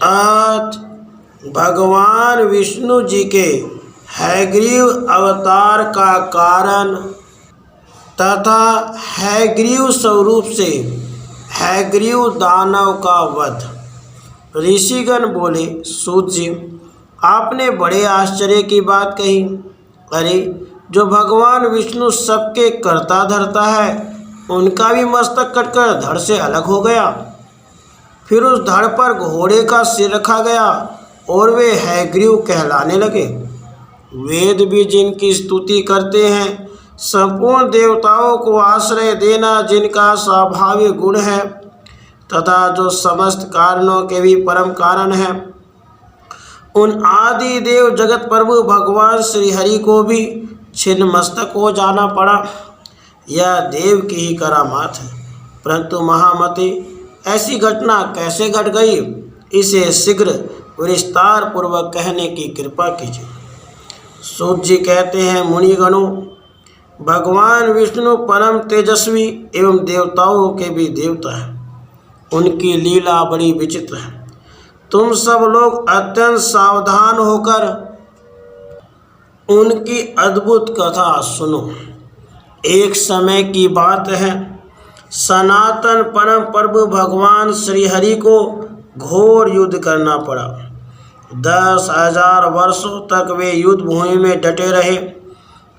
आज भगवान विष्णु जी के हयग्रीव अवतार का कारण तथा हयग्रीव स्वरूप से हयग्रीव दानव का वध। ऋषिगण बोले, सूत जी, आपने बड़े आश्चर्य की बात कही। अरे, जो भगवान विष्णु सबके कर्ता धर्ता है, उनका भी मस्तक कटकर धड़ से अलग हो गया। फिर उस धड़ पर घोड़े का सिर रखा गया और वे हयग्रीव कहलाने लगे। वेद भी जिनकी स्तुति करते हैं, संपूर्ण देवताओं को आश्रय देना जिनका स्वाभाविक गुण है तथा जो समस्त कारणों के भी परम कारण है, उन आदि देव जगत प्रभु भगवान श्री हरि को भी छिन्न मस्तक हो जाना पड़ा। यह देव की ही करामात है। परंतु महामते, ऐसी घटना कैसे घट गई, इसे शीघ्र विस्तार पूर्वक कहने की कृपा कीजिए। सूत जी कहते हैं, मुनिगणों, भगवान विष्णु परम तेजस्वी एवं देवताओं के भी देवता है। उनकी लीला बड़ी विचित्र है। तुम सब लोग अत्यंत सावधान होकर उनकी अद्भुत कथा सुनो। एक समय की बात है, सनातन परम प्रभु भगवान श्री हरि को घोर युद्ध करना पड़ा। 10,000 वर्षों तक वे युद्ध भूमि में डटे रहे।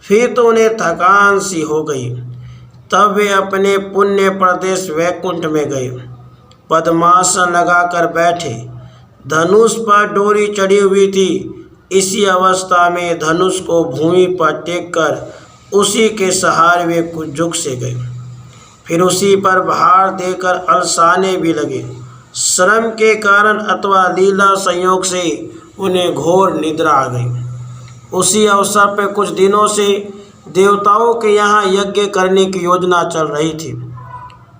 फिर तो उन्हें थकान सी हो गई। तब वे अपने पुण्य प्रदेश वैकुंठ में गए। पद्मासन लगाकर बैठे। धनुष पर डोरी चढ़ी हुई थी। इसी अवस्था में धनुष को भूमि पर टेक कर उसी के सहारे वे कुछ झुक से गए। फिर उसी पर भार देकर अलसाने भी लगे। श्रम के कारण अथवा लीला संयोग से उन्हें घोर निद्रा आ गई। उसी अवसर पर कुछ दिनों से देवताओं के यहाँ यज्ञ करने की योजना चल रही थी।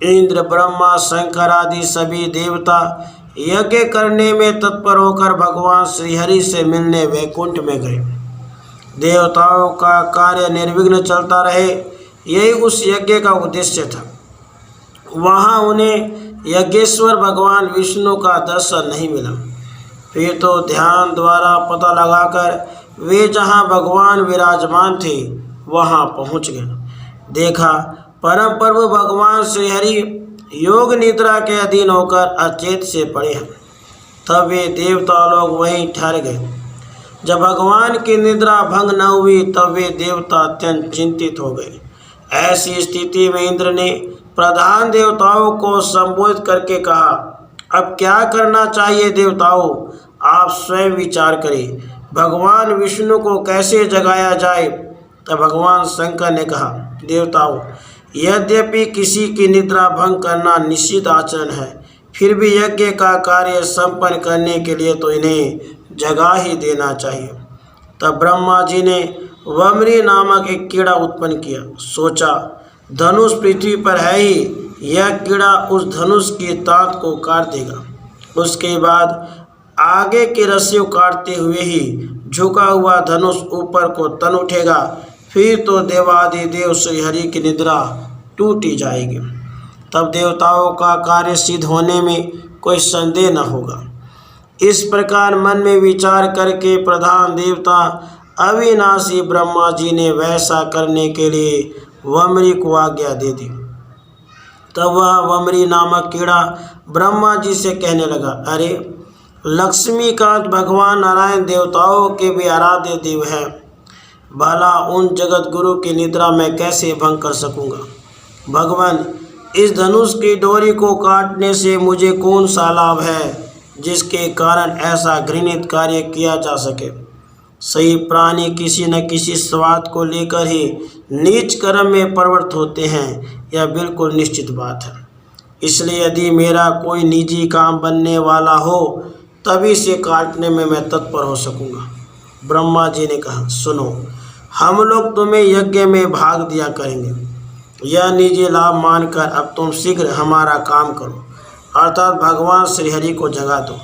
इंद्र, ब्रह्मा, शंकर आदि सभी देवता यज्ञ करने में तत्पर होकर भगवान श्रीहरि से मिलने वैकुंठ में गए। देवताओं का कार्य निर्विघ्न चलता रहे, यही उस यज्ञ का उद्देश्य था। वहाँ उन्हें यज्ञेश्वर भगवान विष्णु का दर्शन नहीं मिला। फिर तो ध्यान द्वारा पता लगाकर वे जहाँ भगवान विराजमान थे वहाँ पहुँच गए। देखा, परम प्रभु भगवान श्रीहरि योग निद्रा के अधीन होकर अचेत से पड़े हैं। तब वे देवता लोग वहीं ठहर गए। जब भगवान की निद्रा भंग न हुई तब वे देवता अत्यंत चिंतित हो गए। ऐसी स्थिति में इंद्र ने प्रधान देवताओं को संबोधित करके कहा, अब क्या करना चाहिए देवताओं, आप स्वयं विचार करें। भगवान विष्णु को कैसे जगाया जाए। तब भगवान शंकर ने कहा, देवताओं, यद्यपि किसी की निद्रा भंग करना निश्चित आचरण है, फिर भी यज्ञ का कार्य संपन्न करने के लिए तो इन्हें जगा ही देना चाहिए। तब ब्रह्मा जी ने वमरी नामक एक कीड़ा उत्पन्न किया। सोचा, धनुष पृथ्वी पर है ही, यह कीड़ा उस धनुष की तांत को काट देगा। उसके बाद आगे की रस्सियों काटते हुए ही झुका हुआ धनुष ऊपर को तन उठेगा। फिर तो देवादिदेव श्रीहरि की निद्रा टूटी जाएगी। तब देवताओं का कार्य सिद्ध होने में कोई संदेह न होगा। इस प्रकार मन में विचार करके प्रधान देवता अविनाशी ब्रह्मा जी ने वैसा करने के लिए वमरी को आज्ञा दे दी। तब वह वमरी नामक कीड़ा ब्रह्मा जी से कहने लगा, अरे लक्ष्मीकांत भगवान नारायण देवताओं के भी आराध्य देव है, भला उन जगत गुरु की निद्रा मैं कैसे भंग कर सकूंगा। भगवान, इस धनुष की डोरी को काटने से मुझे कौन सा लाभ है जिसके कारण ऐसा घृणित कार्य किया जा सके। सही प्राणी किसी न किसी स्वाद को लेकर ही नीच कर्म में प्रवृत्त होते हैं, यह बिल्कुल निश्चित बात है। इसलिए यदि मेरा कोई निजी काम बनने वाला हो तभी से काटने में मैं तत्पर हो सकूंगा। ब्रह्मा जी ने कहा, सुनो, हम लोग तुम्हें यज्ञ में भाग दिया करेंगे। यह निजी लाभ मानकर अब तुम शीघ्र हमारा काम करो, अर्थात भगवान श्रीहरि को जगा दो।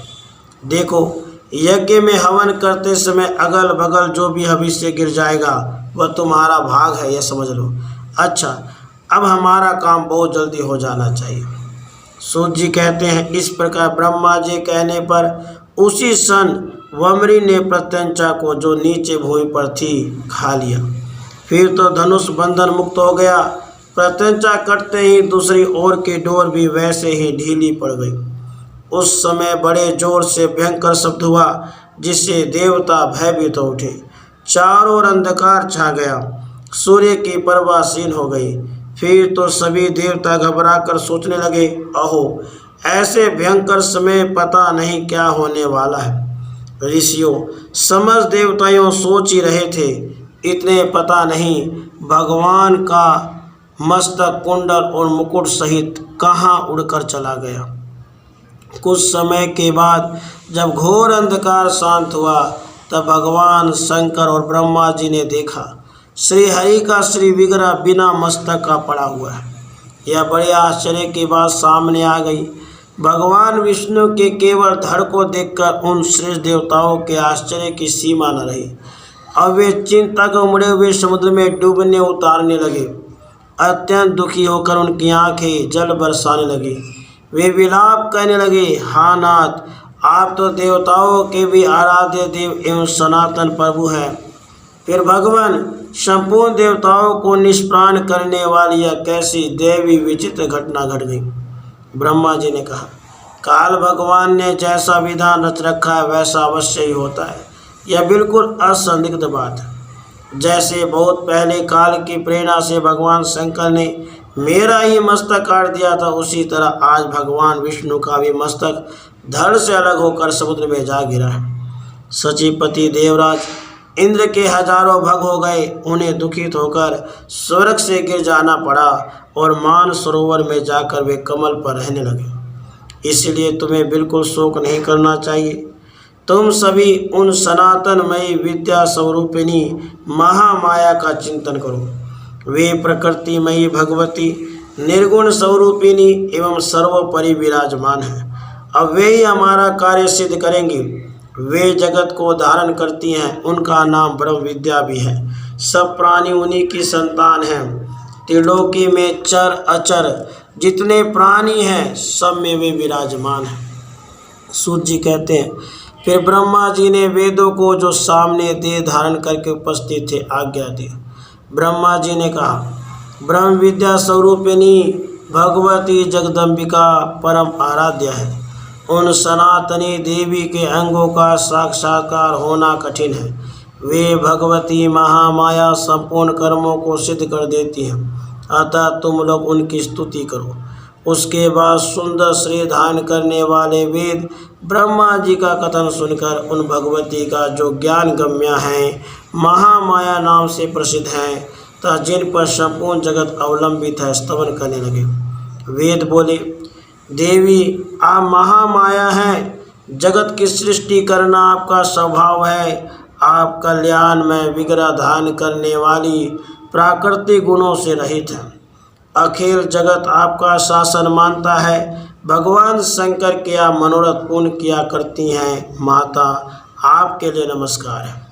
देखो, यज्ञ में हवन करते समय अगल बगल जो भी हविष्य गिर जाएगा वह तुम्हारा भाग है, यह समझ लो। अच्छा, अब हमारा काम बहुत जल्दी हो जाना चाहिए। सूत जी कहते हैं, इस प्रकार ब्रह्मा जी कहने पर उसी क्षण वमरी ने प्रत्यंचा को, जो नीचे भूमि पर थी, खा लिया। फिर तो धनुष बंधन मुक्त हो गया। प्रत्यंचा कटते ही दूसरी ओर की डोर भी वैसे ही ढीली पड़ गई। उस समय बड़े जोर से भयंकर शब्द हुआ, जिससे देवता भयभीत हो उठे। चारों ओर अंधकार छा गया, सूर्य की प्रभा क्षीण हो गई। फिर तो सभी देवता घबराकर सोचने लगे, अहो, ऐसे भयंकर समय पता नहीं क्या होने वाला है। ऋषियों, समस्त देवताओं सोच ही रहे थे, इतने पता नहीं भगवान का मस्तक, कुंडल और मुकुट सहित कहाँ उड़कर चला गया। कुछ समय के बाद जब घोर अंधकार शांत हुआ, तब भगवान शंकर और ब्रह्मा जी ने देखा श्री हरि का श्री विग्रह बिना मस्तक का पड़ा हुआ है। यह बड़े आश्चर्य की बात सामने आ गई। भगवान विष्णु के केवल धड़ को देखकर उन श्रेष्ठ देवताओं के आश्चर्य की सीमा न रही। अब वे चिंता को उमड़े हुए समुद्र में डूबने उतारने लगे। अत्यंत दुखी होकर उनकी आंखें जल बरसाने लगी। वे विलाप कहने लगे, हा नाथ, आप तो देवताओं के भी आराध्य देव एवं सनातन प्रभु हैं। फिर भगवान, संपूर्ण देवताओं को निष्प्राण करने वाली यह कैसी दैवी विचित्र घटना घट गई। ब्रह्मा जी ने कहा, काल भगवान ने जैसा विधान रच रखा है वैसा अवश्य ही होता है। यह बिल्कुल असंदिग्ध बात है। जैसे बहुत पहले काल की प्रेरणा से भगवान शंकर ने मेरा ही मस्तक काट दिया था, उसी तरह आज भगवान विष्णु का भी मस्तक धड़ से अलग होकर समुद्र में जा गिरा है। सचिपति देवराज इंद्र के हजारों भग हो गए। उन्हें दुखित होकर स्वर्ग से गिर जाना पड़ा और मान सरोवर में जाकर वे कमल पर रहने लगे। इसलिए तुम्हें बिल्कुल शोक नहीं करना चाहिए। तुम सभी उन सनातनमयी विद्या स्वरूपिणी महामाया का चिंतन करो। वे प्रकृतिमयी भगवती निर्गुण स्वरूपिणी एवं सर्वोपरि विराजमान है। अब वे ही हमारा कार्य सिद्ध करेंगी। वे जगत को धारण करती हैं, उनका नाम ब्रह्म विद्या भी है। सब प्राणी उन्हीं की संतान हैं। त्रिलोकी में चर अचर जितने प्राणी हैं, सब में वे विराजमान हैं। सूत जी कहते हैं, फिर ब्रह्मा जी ने वेदों को जो सामने देह धारण करके उपस्थित थे आज्ञा दी। ब्रह्मा जी ने कहा, ब्रह्म विद्या स्वरूपिणी भगवती जगदम्बिका परम आराध्य है। उन सनातनी देवी के अंगों का साक्षात्कार होना कठिन है। वे भगवती महामाया संपूर्ण कर्मों को सिद्ध कर देती हैं, अतः तुम लोग उनकी स्तुति करो। उसके बाद सुंदर श्री धारण करने वाले वेद ब्रह्मा जी का कथन सुनकर उन भगवती का जो ज्ञान गम्य है, महामाया नाम से प्रसिद्ध हैं तथा जिन पर संपूर्ण जगत अवलंबित है, स्तवन करने लगे। वेद बोले, देवी आप महामाया हैं, जगत की सृष्टि करना आपका स्वभाव है। आप कल्याण में विग्रह धारण करने वाली प्राकृतिक गुणों से रहित हैं। अखिल जगत आपका शासन मानता है। भगवान शंकर के आप मनोरथ पूर्ण किया करती हैं। माता, आपके लिए नमस्कार है।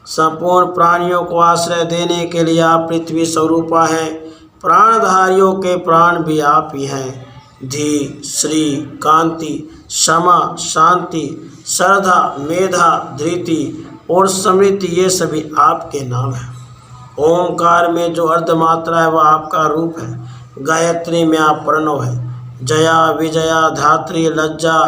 संपूर्ण प्राणियों को आश्रय देने के लिए आप पृथ्वी स्वरूपा हैं। प्राणधारियों के प्राण भी आप ही हैं। धी, श्री, कांति, क्षमा, शांति, श्रद्धा, मेधा, धृति और समृद्धि, ये सभी आपके नाम हैं। ओमकार में जो अर्धमात्रा है वह आपका रूप है। गायत्री में आप प्रणव है। जया, विजया, धात्री, लज्जा,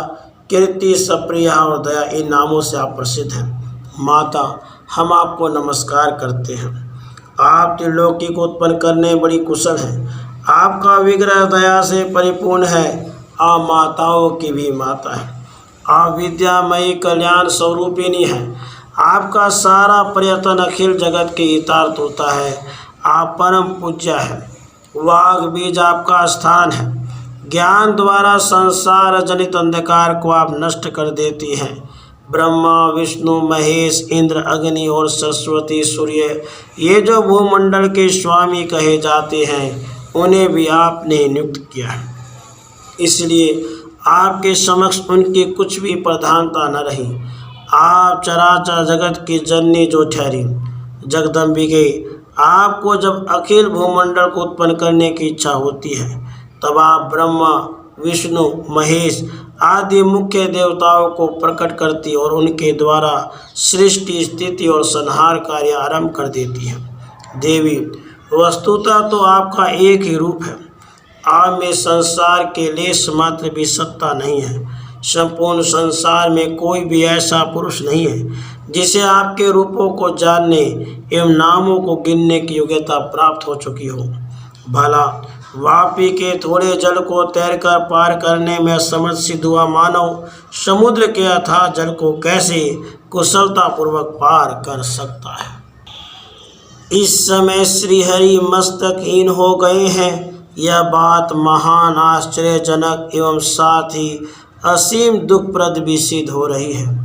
कीर्ति, सप्रिया और दया, इन नामों से आप प्रसिद्ध हैं। माता, हम आपको नमस्कार करते हैं। आप त्रिलोकी को उत्पन्न करने बड़ी कुशल हैं। आपका विग्रह दया से परिपूर्ण है। आप माताओं की भी माता है। आप विद्यामयी कल्याण स्वरूपिणी है। आपका सारा प्रयत्न अखिल जगत के हितार्थ होता है। आप परम पूज्य है। वाग बीज आपका स्थान है। ज्ञान द्वारा संसार जनित अंधकार को आप नष्ट कर देती हैं। ब्रह्मा, विष्णु, महेश, इंद्र, अग्नि और सरस्वती, सूर्य, ये जो भूमंडल के स्वामी कहे जाते हैं, उन्हें भी आपने नियुक्त किया है। इसलिए आपके समक्ष उनकी कुछ भी प्रधानता न रही। आप चराचर जगत की जननी जो ठहरी। जगदम्बिके, आपको जब अखिल भूमंडल को उत्पन्न करने की इच्छा होती है, तब आप ब्रह्मा, विष्णु, महेश आदि मुख्य देवताओं को प्रकट करती और उनके द्वारा सृष्टि, स्थिति और संहार कार्य आरंभ कर देती है। देवी, वस्तुतः तो आपका एक ही रूप है। आप में संसार के लेश मात्र भी सत्ता नहीं है। संपूर्ण संसार में कोई भी ऐसा पुरुष नहीं है जिसे आपके रूपों को जानने एवं नामों को गिनने की योग्यता प्राप्त हो चुकी हो। भला वापी के थोड़े जल को तैरकर पार करने में असमर्थ सिद्ध हुआ मानव समुद्र के अथाह जल को कैसे कुशलतापूर्वक पार कर सकता है। इस समय श्रीहरि मस्तकहीन हो गए हैं। यह बात महान आश्चर्यजनक एवं साथ ही असीम दुखप्रद भी सिद्ध हो रही है।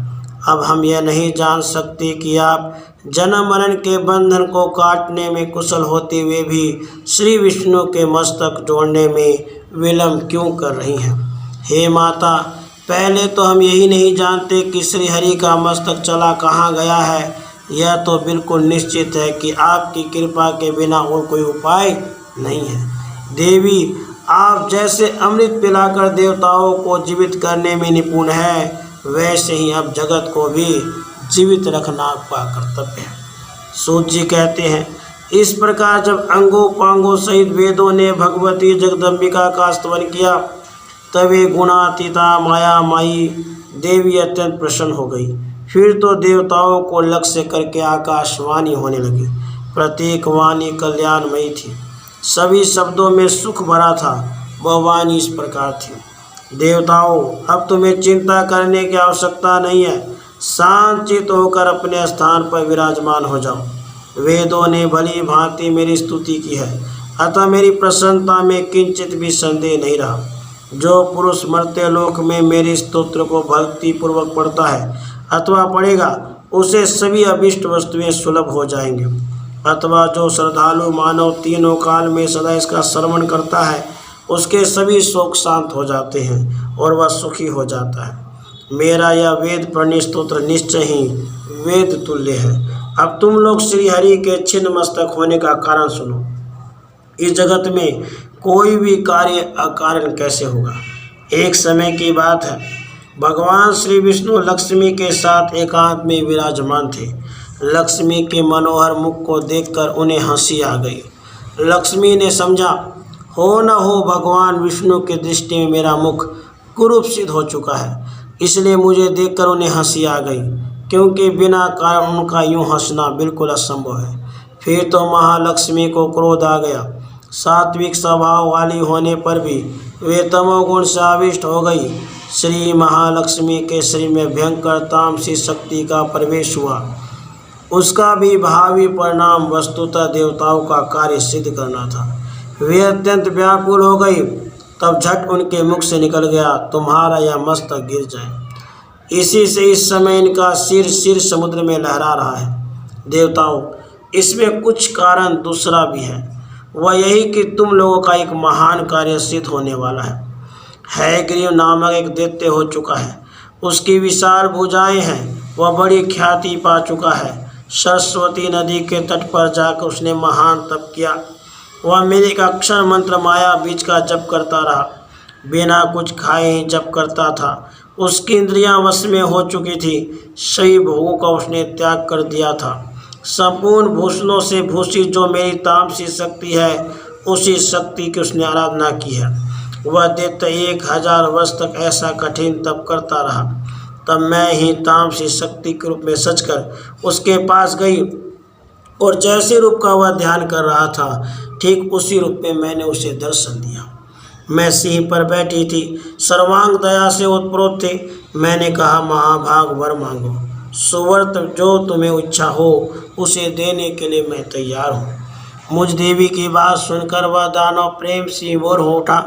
अब हम यह नहीं जान सकते कि आप जन्म मरण के बंधन को काटने में कुशल होते हुए भी श्री विष्णु के मस्तक जोड़ने में विलंब क्यों कर रही हैं। हे माता, पहले तो हम यही नहीं जानते कि श्री हरि का मस्तक चला कहाँ गया है। यह तो बिल्कुल निश्चित है कि आपकी कृपा के बिना और कोई उपाय नहीं है। देवी, आप जैसे अमृत पिलाकर देवताओं को जीवित करने में निपुण है, वैसे ही अब जगत को भी जीवित रखना आपका कर्तव्य है। सूत जी कहते हैं, इस प्रकार जब अंगोपांगों सहित वेदों ने भगवती जगदम्बिका का स्तवन किया, तभी गुणातीता माया माई देवी अत्यंत प्रसन्न हो गई। फिर तो देवताओं को लक्ष्य करके आकाशवाणी होने लगी। प्रत्येक वाणी कल्याणमयी थी, सभी शब्दों में सुख भरा था। वह वाणी इस प्रकार थी, देवताओं, अब तुम्हें चिंता करने की आवश्यकता नहीं है। शांतचित्त होकर अपने स्थान पर विराजमान हो जाओ। वेदों ने भली भांति मेरी स्तुति की है, अतः मेरी प्रसन्नता में किंचित भी संदेह नहीं रहा। जो पुरुष मर्त्य लोक में मेरे स्तोत्र को भक्तिपूर्वक पढ़ता है अथवा पढ़ेगा, उसे सभी अभिष्ट वस्तुएं सुलभ हो जाएंगे। अथवा जो श्रद्धालु मानव तीनों काल में सदा इसका श्रवण करता है, उसके सभी शोक शांत हो जाते हैं और वह सुखी हो जाता है। मेरा यह वेद प्रणीत स्तोत्र निश्चय ही वेद तुल्य है। अब तुम लोग श्री हरि के छिन्न मस्तक होने का कारण सुनो। इस जगत में कोई भी कार्य अकारण कैसे होगा। एक समय की बात है, भगवान श्री विष्णु लक्ष्मी के साथ एकांत में विराजमान थे। लक्ष्मी के मनोहर मुख को देखकर उन्हें हंसी आ गई। लक्ष्मी ने समझा, हो न हो भगवान विष्णु की दृष्टि में मेरा मुख कुरूप सिद्ध हो चुका है, इसलिए मुझे देखकर उन्हें हंसी आ गई, क्योंकि बिना कारण उनका यूं हंसना बिल्कुल असंभव है। फिर तो महालक्ष्मी को क्रोध आ गया। सात्विक स्वभाव वाली होने पर भी वे तमोगुण से आविष्ट हो गई। श्री महालक्ष्मी के शरीर में भयंकर तामसी शक्ति का प्रवेश हुआ। उसका भी भावी परिणाम वस्तुतः देवताओं का कार्य सिद्ध करना था। वे अत्यंत व्याकुल हो गई। तब झट उनके मुख से निकल गया, तुम्हारा यह मस्तक गिर जाए। इसी से इस समय इनका सिर समुद्र में लहरा रहा है। देवताओं, इसमें कुछ कारण दूसरा भी है, वह यही कि तुम लोगों का एक महान कार्य सिद्ध होने वाला है। हयग्रीव नामक एक दैत्य हो चुका है, उसकी विशाल भुजाएं हैं, वह बड़ी ख्याति पा चुका है। सरस्वती नदी के तट पर जाकर उसने महान तप किया। वह मेरे एक अक्षर मंत्र माया बीज का जप करता रहा, बिना कुछ खाए ही जप करता था। उसकी इंद्रियां वश में हो चुकी थी, सही भोगों का उसने त्याग कर दिया था। संपूर्ण भूषणों से भूषित जो मेरी तामसी शक्ति है, उसी शक्ति की उसने आराधना की है। वह दैत्य 1000 वर्ष तक ऐसा कठिन तप करता रहा। तब मैं ही तामसी शक्ति के रूप में सजकर उसके पास गई और जैसे रूप का वह ध्यान कर रहा था, ठीक उसी रूप में मैंने उसे दर्शन दिया। मैं सिंह पर बैठी थी, सर्वांग दया से उत्प्रोत थे। मैंने कहा, महाभाग वर मांगो, सुवर्त जो तुम्हें इच्छा हो उसे देने के लिए मैं तैयार हूँ। मुझ देवी की बात सुनकर वह दानव प्रेम से विभोर हो उठा।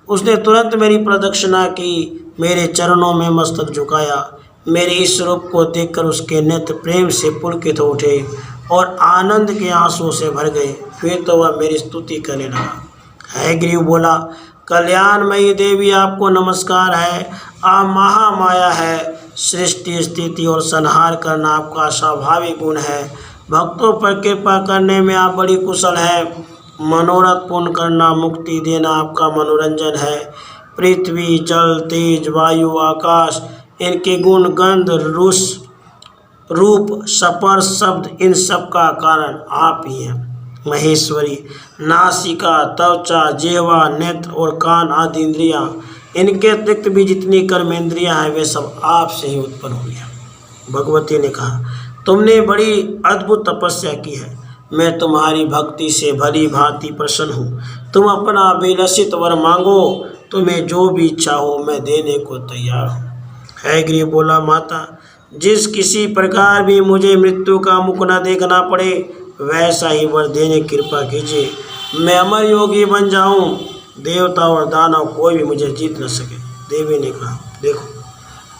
उसने तुरंत मेरी प्रदक्षिणा की, मेरे चरणों में मस्तक झुकाया। मेरे इस रूप को देखकर उसके नेत्र प्रेम से पुलकित हो उठे और आनंद के आंसुओं से भर गए। फिर तो वह मेरी स्तुति करने लगा। हयग्रीव बोला, कल्याणमयी देवी, आपको नमस्कार है। आप महामाया है। सृष्टि, स्थिति और संहार करना आपका स्वाभाविक गुण है। भक्तों पर कृपा करने में आप बड़ी कुशल है। मनोरथ पूर्ण करना, मुक्ति देना आपका मनोरंजन है। पृथ्वी, जल, तेज, वायु, आकाश, इनके गुण, गंध, रूप, स्पर्श, शब्द, इन सब का कारण आप ही हैं महेश्वरी। नासिका, त्वचा, जिह्वा, नेत्र और कान आदि इंद्रियां, इनके अतिरिक्त भी जितनी कर्मेंद्रियां हैं वे सब आपसे ही उत्पन्न हुई हैं। भगवती ने कहा, तुमने बड़ी अद्भुत तपस्या की है, मैं तुम्हारी भक्ति से भली भांति प्रसन्न हूँ। तुम अपना अभिलषित वर मांगो, तुम्हें जो भी इच्छा हो मैं देने को तैयार हूँ। हयग्रीव बोला, माता, जिस किसी प्रकार भी मुझे मृत्यु का मुख न देखना पड़े वैसा ही वर देने कृपा कीजिए। मैं अमर योगी बन जाऊं, देवता और दानव कोई भी मुझे जीत न सके। देवी ने कहा, देखो,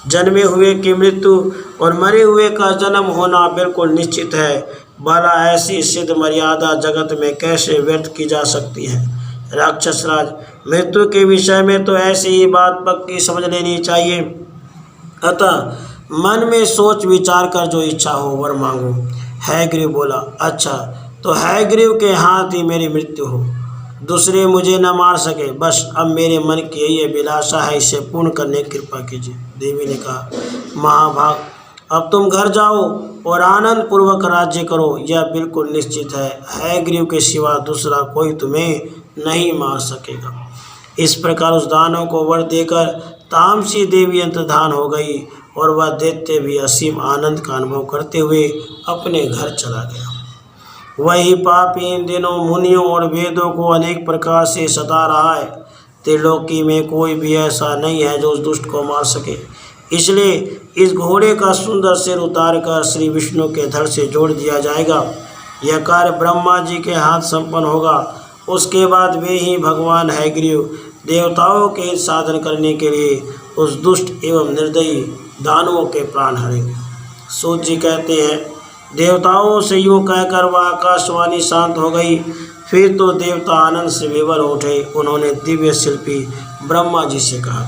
जन्मे हुए की मृत्यु और मरे हुए का जन्म होना बिल्कुल निश्चित है। भला ऐसी सिद्ध मर्यादा जगत में कैसे व्यर्थ की जा सकती है। राक्षसराज, मृत्यु के विषय में तो ऐसी ही बात पक्की समझ लेनी चाहिए। अतः मन में सोच विचार कर जो इच्छा हो वर मांगो। हयग्रीव बोला, अच्छा, तो हयग्रीव के हाथ ही मेरी मृत्यु हो, दूसरे मुझे न मार सके, बस अब मेरे मन की यही अभिलाषा है, इसे पूर्ण करने की कृपा कीजिए। देवी ने कहा, महाभाग, अब तुम घर जाओ और आनंद पूर्वक राज्य करो, यह बिल्कुल निश्चित है, हयग्रीव के सिवा दूसरा कोई तुम्हें नहीं मार सकेगा। इस प्रकार उस दानव को वर देकर तामसी देवी अंतर्धान हो गई और वह दैत्य भी असीम आनंद का अनुभव करते हुए अपने घर चला गया। वही पापी इन दिनों मुनियों और वेदों को अनेक प्रकार से सता रहा है। त्रिलोकी में कोई भी ऐसा नहीं है जो उस दुष्ट को मार सके। इसलिए इस घोड़े का सुंदर सिर उतार कर श्री विष्णु के धड़ से जोड़ दिया जाएगा। यह कार्य ब्रह्मा जी के हाथ संपन्न होगा। उसके बाद वे ही भगवान हयग्रीव देवताओं के साधन करने के लिए उस दुष्ट एवं निर्दयी दानवों के प्राण हरेंगे। सूत जी कहते हैं, देवताओं से यूँ कहकर वह आकाशवाणी शांत हो गई। फिर तो देवता आनंद से विवल उठे। उन्होंने दिव्य शिल्पी ब्रह्मा जी से कहा।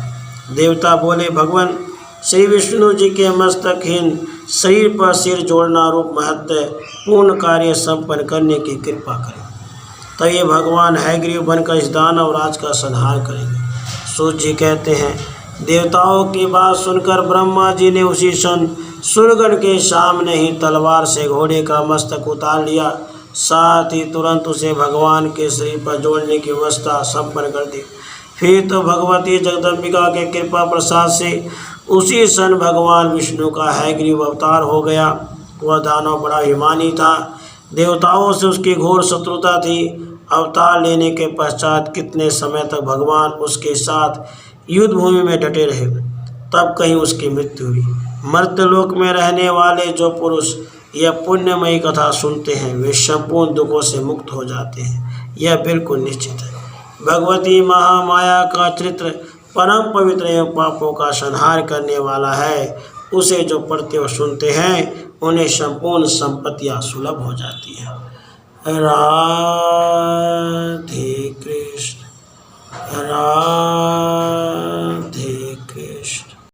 देवता बोले, भगवान श्री विष्णु जी के मस्तकहीन शरीर पर सिर जोड़ना रूप महत्व पूर्ण कार्य संपन्न करने की कृपा करें। तब ये भगवान हयग्रीव बनकर इस दानव राज का संहार करेंगे। सूत जी कहते हैं, देवताओं की बात सुनकर ब्रह्मा जी ने उसी क्षण सूर्यगण के सामने ही तलवार से घोड़े का मस्तक उतार लिया। साथ ही तुरंत उसे भगवान के शरीर पर जोड़ने की व्यवस्था संपन्न कर दी। फिर तो भगवती जगदम्बिका के कृपा प्रसाद से उसी क्षण भगवान विष्णु का हयग्रीव अवतार हो गया। वह दानव बड़ा अभिमानी था। देवताओं से उसकी घोर शत्रुता थी। अवतार लेने के पश्चात कितने समय तक भगवान उसके साथ युद्ध भूमि में डटे रहे। तब कहीं उसकी मृत्यु हुई। मर्त्यलोक में रहने वाले जो पुरुष यह पुण्यमयी कथा सुनते हैं वे संपूर्ण दुखों से मुक्त हो जाते हैं, यह बिल्कुल निश्चित है। भगवती महामाया का चरित्र परम पवित्र एवं पापों का संहार करने वाला है। उसे जो पढ़ते और सुनते हैं उन्हें संपूर्ण संपत्तियां सुलभ हो जाती हैं।